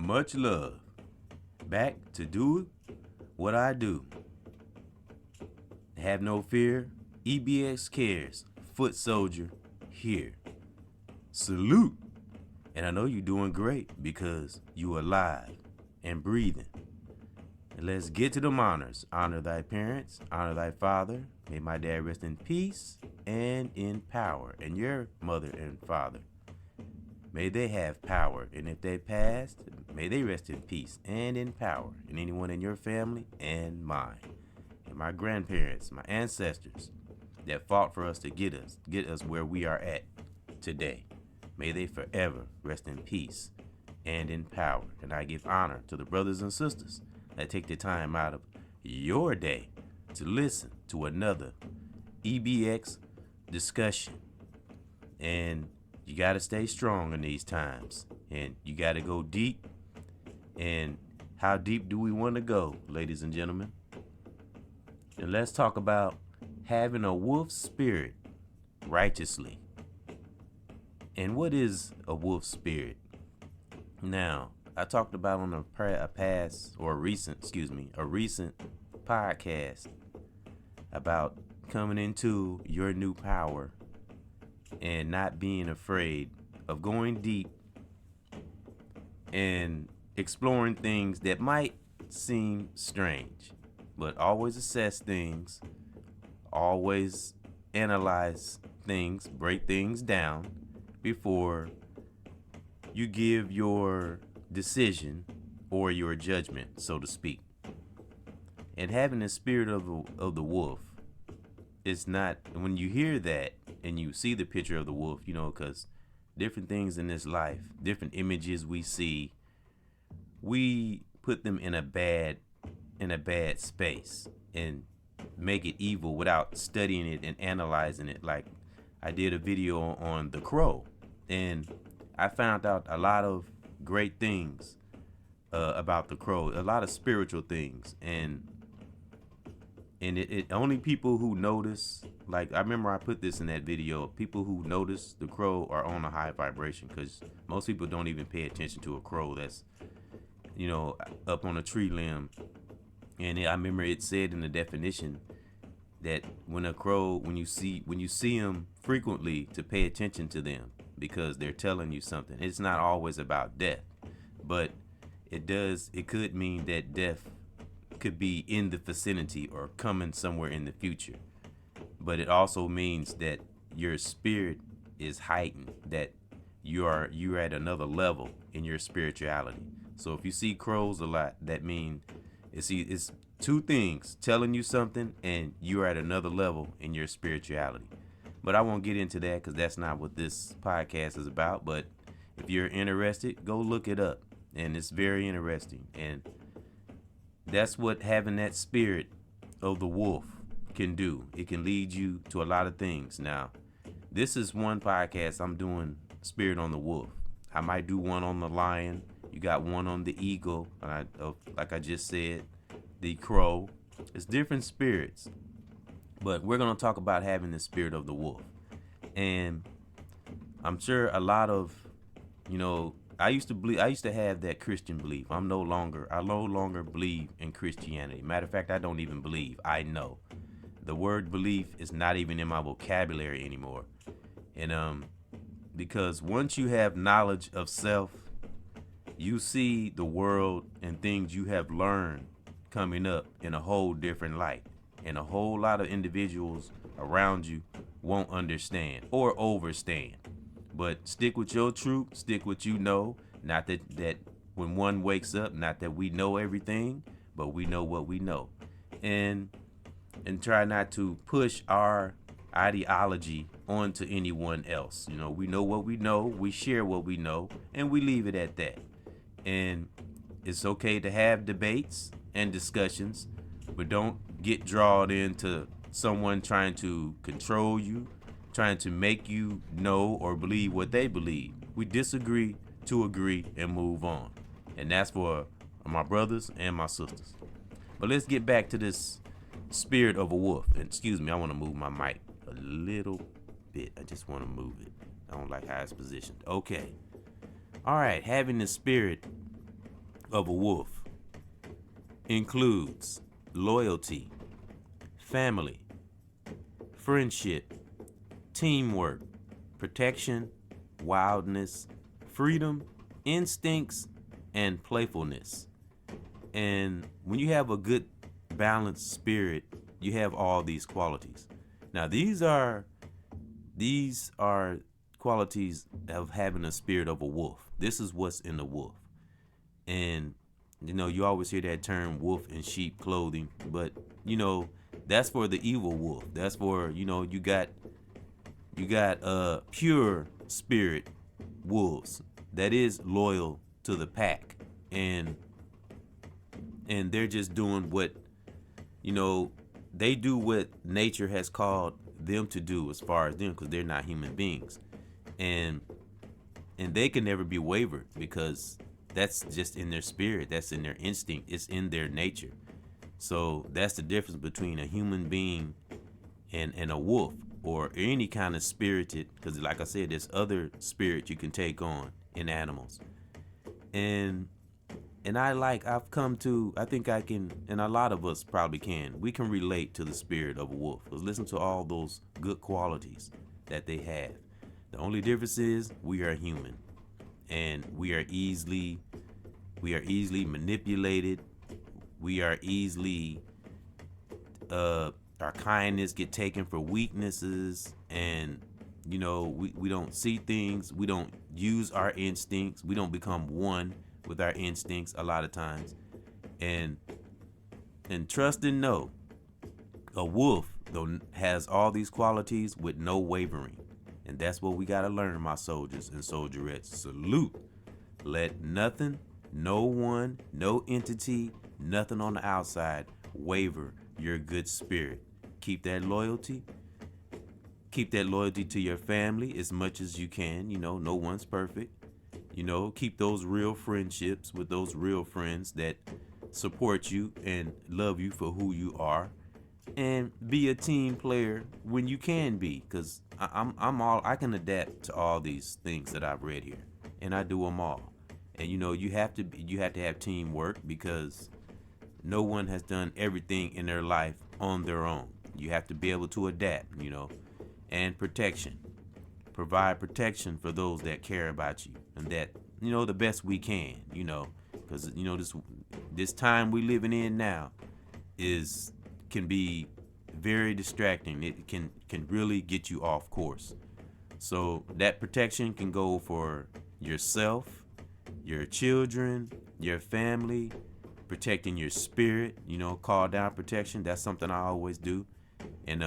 much love. Back to do what I do. Have no fear. EBX cares. Foot soldier here. Salute. And I know you're doing great because you alive and breathing. And let's get to the honors. Honor thy parents. Honor thy father. May my dad rest in peace and in power. And your mother and father. May they have power. And if they passed, may they rest in peace and in power. And anyone in your family and mine. And my grandparents, my ancestors that fought for us to get us where we are at today. May they forever rest in peace and in power. And I give honor to the brothers and sisters that take the time out of your day to listen to another EBX discussion. And you got to stay strong in these times. And you got to go deep. And how deep do we want to go, ladies and gentlemen? And let's talk about having a wolf spirit righteously. And what is a wolf spirit? Now, I talked about on a recent podcast about coming into your new power and not being afraid of going deep and exploring things that might seem strange, but always assess things, always analyze things, break things down before you give your decision or your judgment, so to speak. And having the spirit of the wolf is not, when you hear that and you see the picture of the wolf, because different things in this life, different images we see, we put them in a bad space and make it evil without studying it and analyzing it. Like I did a video on the crow, and I found out a lot of great things about the crow, a lot of spiritual things, and it only people who notice, like I remember I put this in that video, people who notice the crow are on a high vibration, because most people don't even pay attention to a crow that's up on a tree limb. And I remember it said in the definition that when you see them frequently, to pay attention to them because they're telling you something. It's not always about death, but it could mean that death could be in the vicinity or coming somewhere in the future. But it also means that your spirit is heightened, that you're at another level in your spirituality. So if you see crows a lot, that means it's two things: telling you something and you're at another level in your spirituality. But I won't get into that because that's not what this podcast is about. But if you're interested, go look it up. And it's very interesting. And that's what having that spirit of the wolf can do. It can lead you to a lot of things. Now, this is one podcast I'm doing, Spirit on the Wolf. I might do one on the lion. You got one on the eagle. Like I just said, the crow. It's different spirits. But we're going to talk about having the spirit of the wolf. And I'm sure a lot of, I used to have that Christian belief. I no longer believe in Christianity. Matter of fact, I don't even believe. I know. The word belief is not even in my vocabulary anymore. And because once you have knowledge of self, you see the world and things you have learned coming up in a whole different light. And a whole lot of individuals around you won't understand or overstand. But stick with your truth, stick with not that when one wakes up, not that we know everything, but we know what we know. And try not to push our ideology onto anyone else. We know what we know, we share what we know, and we leave it at that. And it's okay to have debates and discussions, but don't get drawn into someone trying to control you, trying to make you know or believe what they believe. We disagree to agree and move on. And that's for my brothers and my sisters. But let's get back to this spirit of a wolf. And excuse me, I want to move my mic a little bit. I just want to move it. I don't like how it's positioned. Okay. All right. Having the spirit of a wolf includes loyalty, family, friendship, teamwork, protection, wildness, freedom, instincts, and playfulness. And when you have a good balanced spirit, you have all these qualities. Now these are qualities of having a spirit of a wolf. This is what's in the wolf. And you always hear that term wolf in sheep clothing, but that's for the evil wolf. That's for, you got pure spirit wolves that is loyal to the pack, and they're just doing what they do what nature has called them to do as far as them, because they're not human beings, and they can never be wavered, because that's just in their spirit, that's in their instinct, it's in their nature. So that's the difference between a human being and a wolf, or any kind of spirited, because like I said, there's other spirit you can take on in animals. And I think I can, and a lot of us probably can, we can relate to the spirit of a wolf. Because listen to all those good qualities that they have. The only difference is we are human, and we are easily manipulated. We are easily, our kindness get taken for weaknesses, and we don't see things, we don't use our instincts, we don't become one with our instincts a lot of times. And trust and know, a wolf though has all these qualities with no wavering. And that's what we got to learn, my soldiers and soldierettes. Salute. Let nothing, no one, no entity, nothing on the outside waver your good spirit. Keep that loyalty. Keep that loyalty to your family as much as you can. No one's perfect. Keep those real friendships with those real friends that support you and love you for who you are. And be a team player when you can be, because I can adapt to all these things that I've read here, and I do them all. And you have to have teamwork, because no one has done everything in their life on their own. You have to be able to adapt, and protection. Provide protection for those that care about you, and that the best we can, because this time we living in now can be very distracting. It can really get you off course. So that protection can go for yourself, your children, your family, protecting your spirit, call down protection. That's something I always do. And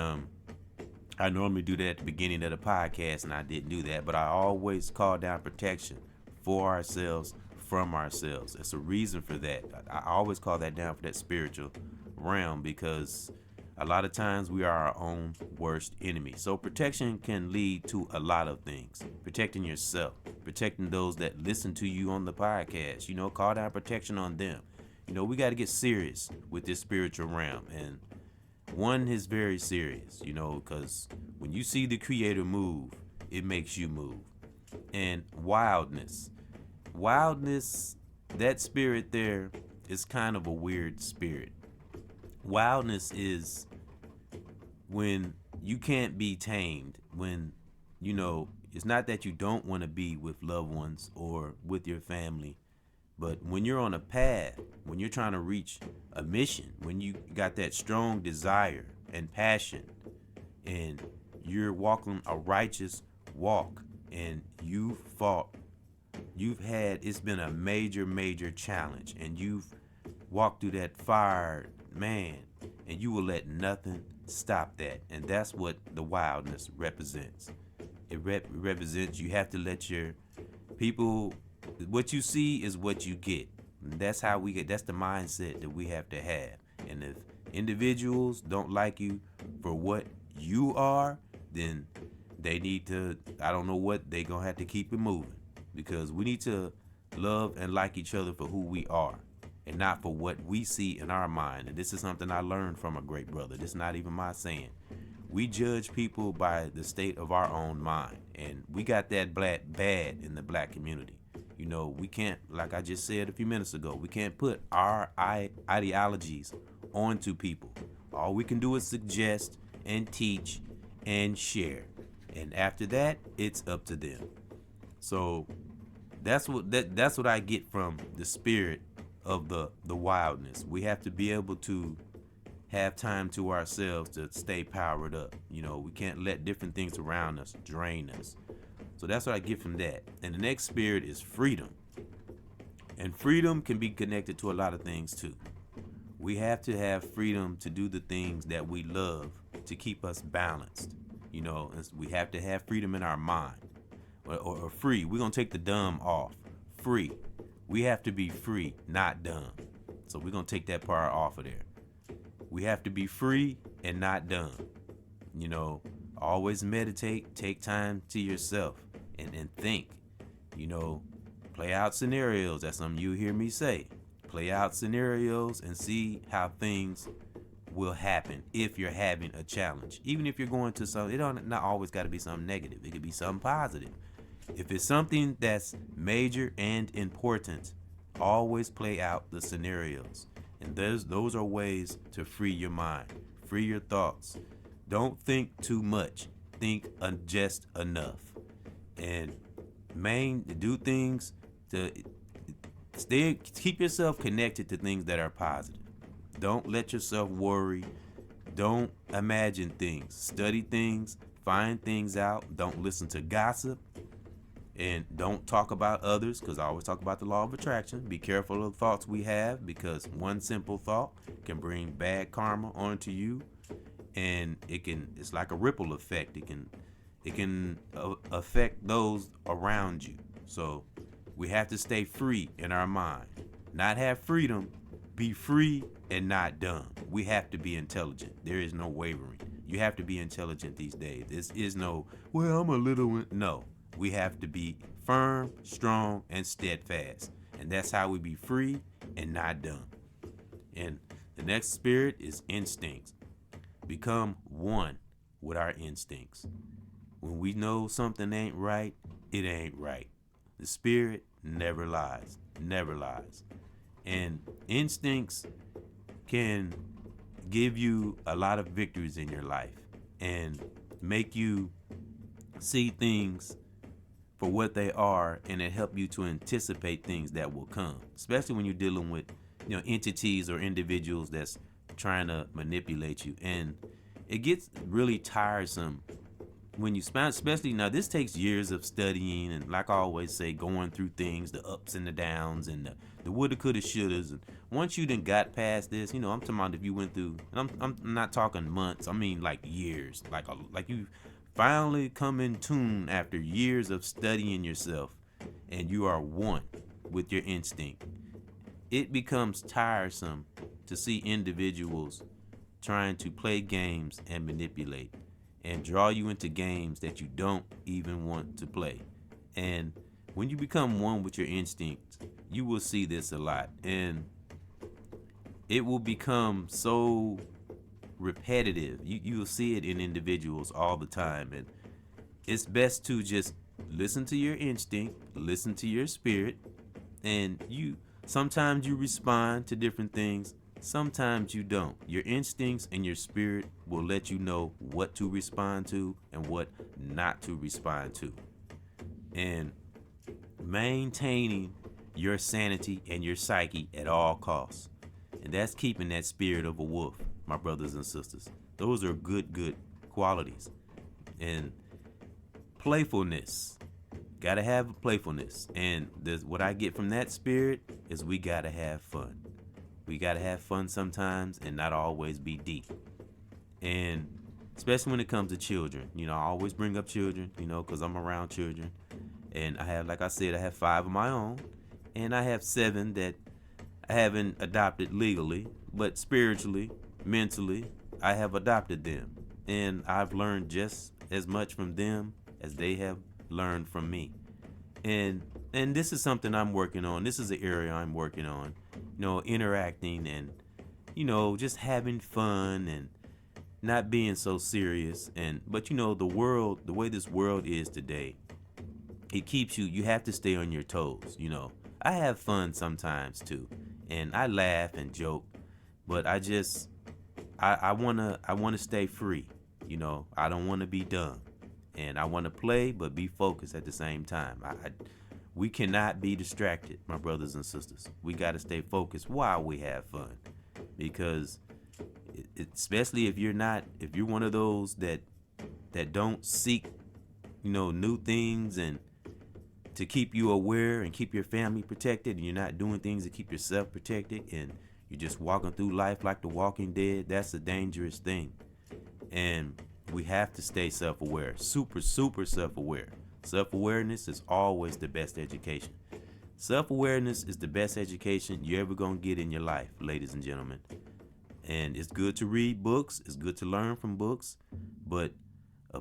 I normally do that at the beginning of the podcast, and I didn't do that, but I always call down protection for ourselves, from ourselves. It's a reason for that. I always call that down for that spiritual realm, because a lot of times we are our own worst enemy. So protection can lead to a lot of things. Protecting yourself, protecting those that listen to you on the podcast, call down protection on them. We got to get serious with this spiritual realm. And one is very serious, because when you see the Creator move, it makes you move. And wildness, that spirit there is kind of a weird spirit. Wildness is when you can't be tamed, when, it's not that you don't want to be with loved ones or with your family, but when you're on a path, when you're trying to reach a mission, when you got that strong desire and passion, and you're walking a righteous walk, and it's been a major challenge, and you've walked through that fire, man, and you will let nothing stop that. And that's what the wildness represents. It represents, you have to let your people, what you see is what you get. And that's how that's the mindset that we have to have. And if individuals don't like you for what you are, then they need to, I don't know what, they gonna have to keep it moving, because we need to love and like each other for who we are, and not for what we see in our mind. And this is something I learned from a great brother. This is not even my saying. We judge people by the state of our own mind, and we got that bad in the black community. We can't, like I just said a few minutes ago, we can't put our ideologies onto people. All we can do is suggest and teach and share. And after that, it's up to them. So that's what I get from the spirit of the wildness. We have to be able to have time to ourselves to stay powered up. We can't let different things around us drain us. So that's what I get from that. And the next spirit is freedom. And freedom can be connected to a lot of things too. We have to have freedom to do the things that we love to keep us balanced. We have to have freedom in our mind. Or free. We're going to take the dumb off. Free. We have to be free, not dumb. So we're going to take that part off of there. We have to be free and not dumb. Always meditate, take time to yourself and think. Play out scenarios. That's something you hear me say. Play out scenarios and see how things will happen if you're having a challenge. Even if you're going to something, it don't not always got to be something negative. It could be something positive. If it's something that's major and important, always play out the scenarios. And those are ways to free your mind, free your thoughts. Don't think too much. Think just enough. And do things to keep yourself connected to things that are positive. Don't let yourself worry. Don't imagine things. Study things. Find things out. Don't listen to gossip. And don't talk about others, because I always talk about the law of attraction. Be careful of the thoughts we have, because one simple thought can bring bad karma onto you. And it's like a ripple effect. It can affect those around you. So we have to stay free in our mind. Not have freedom, be free and not dumb. We have to be intelligent. There is no wavering. You have to be intelligent these days. This is no, well, I'm a little, no. We have to be firm, strong, and steadfast. And that's how we be free and not dumb. And the next spirit is instincts. Become one with our instincts. When we know something ain't right, it ain't right. The spirit never lies, never lies. And instincts can give you a lot of victories in your life and make you see things for what they are, and it help you to anticipate things that will come, especially when you're dealing with entities or individuals that's trying to manipulate you. And it gets really tiresome when you spend, especially now, this takes years of studying and, like I always say, going through things, the ups and the downs and the woulda, coulda, shouldas. And once you done got past this, I'm talking about if you went through, and I'm not talking months, I mean like years, like you finally come in tune after years of studying yourself, and you are one with your instinct. It becomes tiresome to see individuals trying to play games and manipulate and draw you into games that you don't even want to play. And when you become one with your instincts, you will see this a lot. And it will become so repetitive. You will see it in individuals all the time. And it's best to just listen to your instinct, listen to your spirit. And sometimes you respond to different things. Sometimes you don't. Your instincts and your spirit will let you know what to respond to and what not to respond to. And maintaining your sanity and your psyche at all costs. And that's keeping that spirit of a wolf, my brothers and sisters. Those are good qualities. And playfulness. Gotta have playfulness. And what I get from that spirit is we gotta have fun. We got to have fun sometimes and not always be deep. And especially when it comes to children, I always bring up children, because I'm around children. And I have, like I said, I have 5 of my own. And I have 7 that I haven't adopted legally, but spiritually, mentally, I have adopted them. And I've learned just as much from them as they have learned from me. And this is something I'm working on. This is an area I'm working on. Interacting and, just having fun and not being so serious. But the way this world is today, it keeps you have to stay on your toes. I have fun sometimes too, and I laugh and joke, but I wanna stay free. I don't want to be dumb, and I want to play but be focused at the same time. We cannot be distracted, my brothers and sisters. We got to stay focused while we have fun, because especially if you're one of those that don't seek new things and to keep you aware and keep your family protected, and you're not doing things to keep yourself protected, and you're just walking through life like the walking dead. That's a dangerous thing, and we have to stay self-aware, super self-aware. Self-awareness is always the best education. Self-awareness is the best education you're ever gonna get in your life, ladies and gentlemen. And it's good to read books, it's good to learn from books, but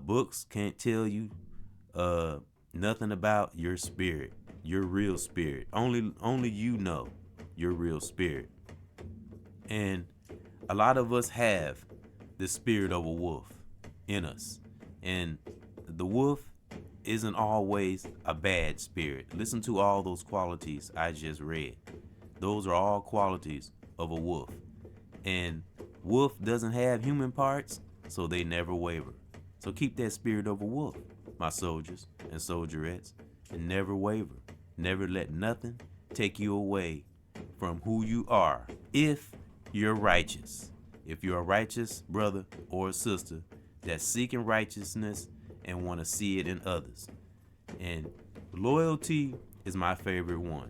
books can't tell you nothing about your spirit, your real spirit. Only you know your real spirit. And a lot of us have the spirit of a wolf in us. And the wolf isn't always a bad spirit. Listen to all those qualities I just read. Those are all qualities of a wolf. And wolf doesn't have human parts, so they never waver. So keep that spirit of a wolf, my soldiers and soldierettes, and never waver. Never let nothing take you away from who you are if you're righteous. If you're a righteous brother or sister that's seeking righteousness and want to see it in others. And loyalty is my favorite one,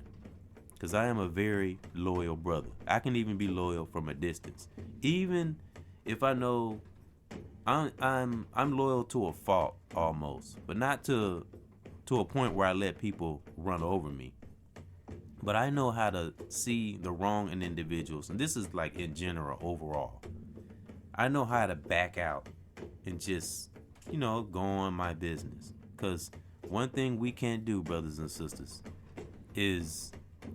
because I am a very loyal brother. I can even be loyal from a distance, even if I know I'm loyal to a fault almost, but not to a point where I let people run over me. But I know how to see the wrong in individuals, and this is like in general overall. I know how to back out and just go on my business, because one thing we can't do, brothers and sisters, is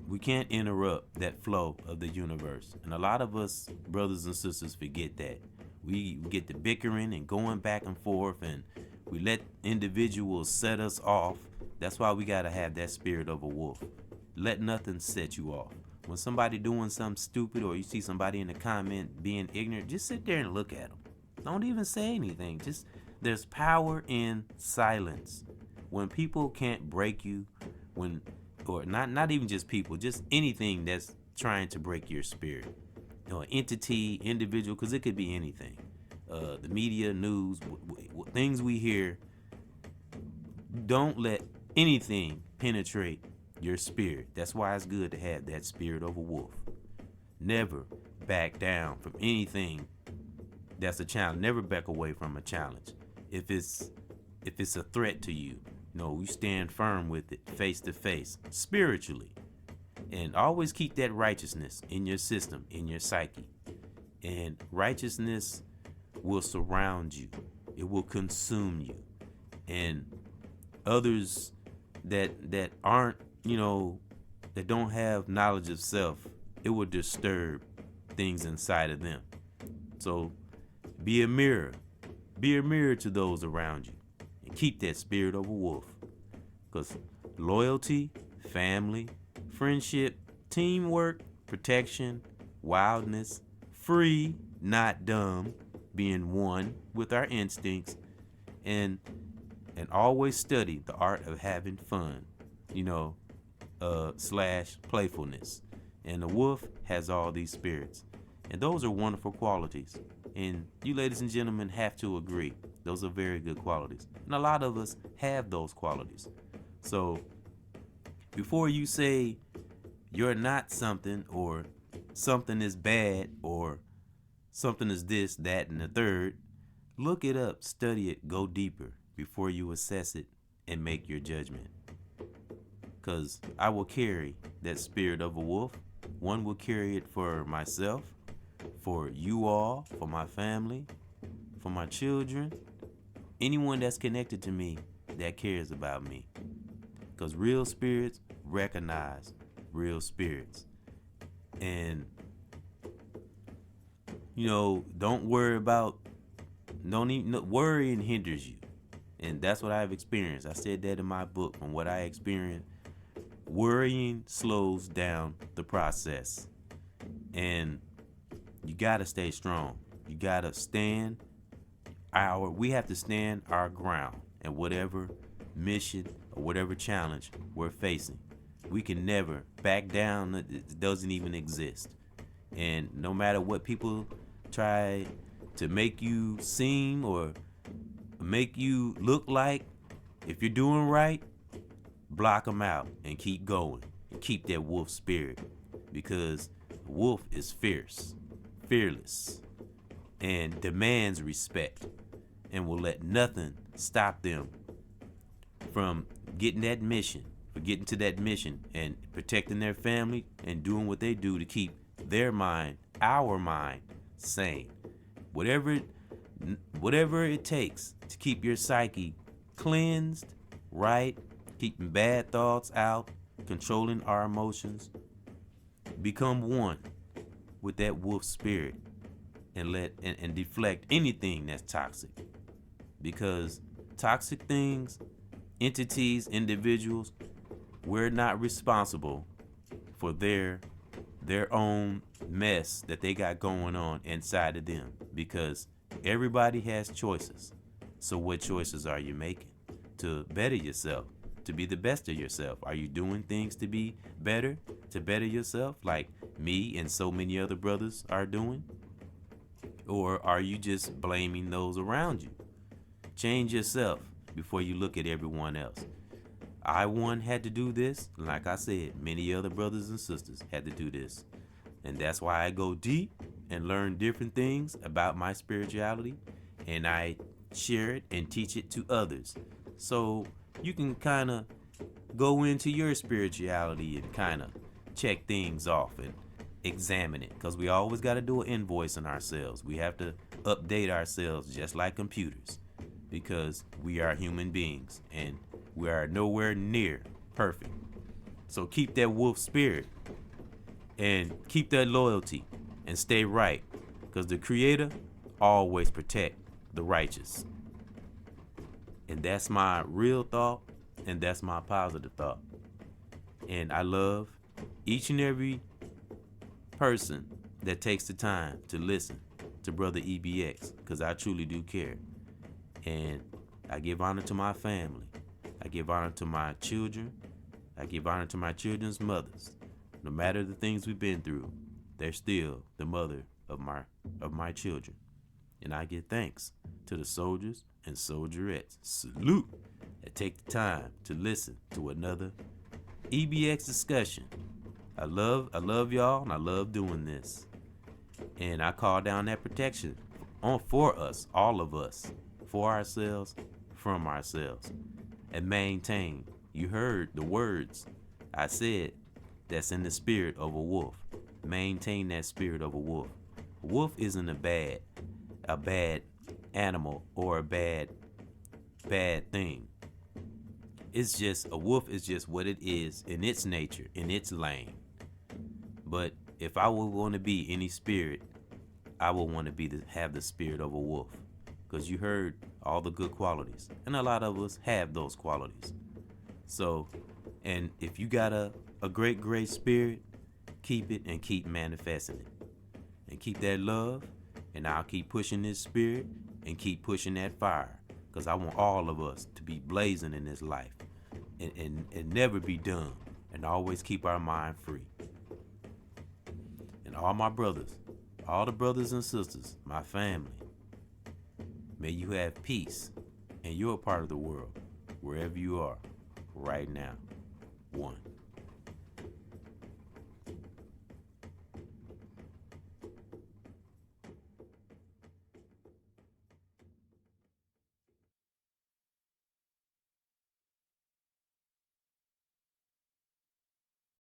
we can't interrupt that flow of the universe. And a lot of us brothers and sisters forget that. We get to bickering and going back and forth, and we let individuals set us off. That's why we got to have that spirit of a wolf. Let nothing set you off. When somebody doing something stupid, or you see somebody in the comment being ignorant, just sit there and look at them. Don't even say anything. There's power in silence. When people can't break you, or not even just people, just anything that's trying to break your spirit, entity, individual, because it could be anything. The media, news, things we hear. Don't let anything penetrate your spirit. That's why it's good to have that spirit of a wolf. Never back down from anything that's a challenge. Never back away from a challenge. If it's a threat to you, you stand firm with it, face to face, spiritually. And always keep that righteousness in your system, in your psyche. And righteousness will surround you. It will consume you. And others that aren't, that don't have knowledge of self, it will disturb things inside of them. So be a mirror. Be a mirror to those around you. And keep that spirit of a wolf. Because loyalty, family, friendship, teamwork, protection, wildness, free, not dumb, being one with our instincts, and always study the art of having fun, / playfulness. And the wolf has all these spirits. And those are wonderful qualities. And you ladies and gentlemen have to agree. Those are very good qualities. And a lot of us have those qualities. So before you say you're not something, or something is bad, or something is this, that, and the third, look it up, study it, go deeper before you assess it and make your judgment. Because I will carry that spirit of a wolf. One will carry it for myself, for you all, for my family, for my children, anyone that's connected to me that cares about me. Because real spirits recognize real spirits. And, don't worry about, worrying hinders you. And that's what I've experienced. I said that in my book. From what I experienced, worrying slows down the process. And you got to stay strong. You got to we have to stand our ground in whatever mission or whatever challenge we're facing. We can never back down. It doesn't even exist. And no matter what people try to make you seem or make you look like, if you're doing right, block them out and keep going and keep that wolf spirit, because the wolf is fierce, fearless, and demands respect and will let nothing stop them from getting that mission, for getting to that mission and protecting their family and doing what they do to keep their mind, our mind, sane. Whatever it takes to keep your psyche cleansed, right, keeping bad thoughts out, controlling our emotions, become one with that wolf spirit and deflect anything that's toxic. Because toxic things, entities, individuals, we're not responsible for their own mess that they got going on inside of them, because everybody has choices. So what choices are you making to better yourself, to be the best of yourself? Are you doing things to be better, to better yourself, like me and so many other brothers are doing? Or are you just blaming those around you? Change yourself before you look at everyone else. I had to do this. Like I said, many other brothers and sisters had to do this. And that's why I go deep and learn different things about my spirituality. And I share it and teach it to others. So you can kind of go into your spirituality and kind of check things off and examine it. Because we always got to do an invoice on ourselves. We have to update ourselves just like computers. Because we are human beings and we are nowhere near perfect. So keep that wolf spirit and keep that loyalty and stay right, because the Creator always protect the righteous. And that's my real thought, and that's my positive thought. And I love each and every person that takes the time to listen to Brother EBX, because I truly do care. And I give honor to my family. I give honor to my children. I give honor to my children's mothers. No matter the things we've been through, they're still the mother of my children. And I give thanks to the soldiers and soldierettes. Salute. And take the time to listen to another EBX discussion. I love y'all, and I love doing this. And I call down that protection for us, all of us, for ourselves, from ourselves, and maintain. You heard the words I said, that's in the spirit of a wolf. Maintain that spirit of a wolf. A wolf isn't a bad animal or a bad thing. It's just, a wolf is just what it is in its nature, in its lane. But if I would want to be any spirit, I would want to have the spirit of a wolf. Because you heard all the good qualities. And a lot of us have those qualities. So, and if you got a great spirit, keep it and keep manifesting it. And keep that love, and I'll keep pushing this spirit and keep pushing that fire. Because I want all of us to be blazing in this life and never be done. And always keep our mind free. And all my brothers, all the brothers and sisters, my family, may you have peace, and you're a part of the world, wherever you are, right now. One.